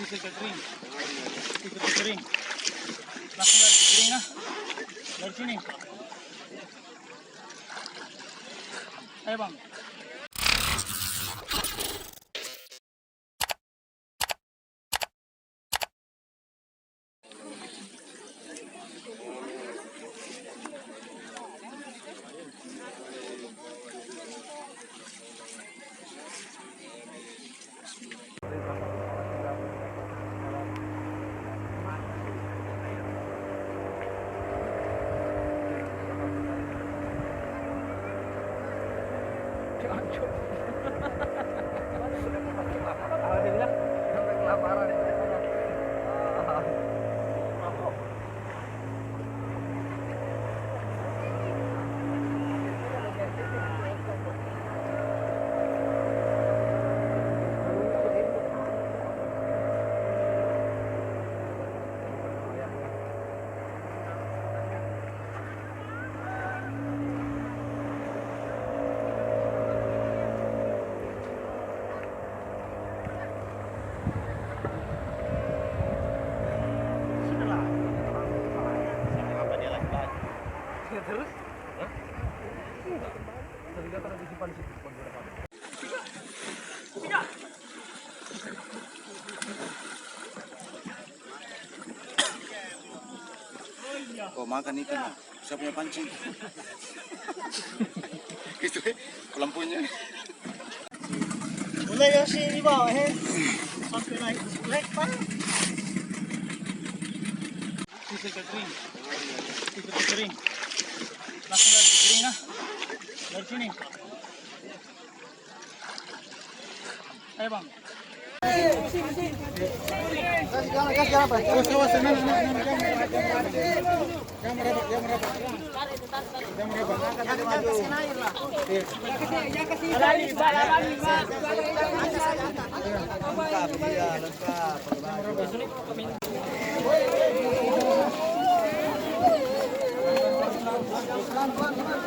Sisi ke kering. Sisi ke kering. Langsung dari kering nah. Dari sini. Ayo bang. Terus? Terlihat ada disimpan di situ. Oh, makan ikan. Saya punya pancing. Itu lampunya. Mulai dari sini bawah, sampai naik naik pak. Sisi ke kering. Sisi ke kering. Langsung dari kering nah. Dari sini. Ayo bang. Kasih apa? Lengkap.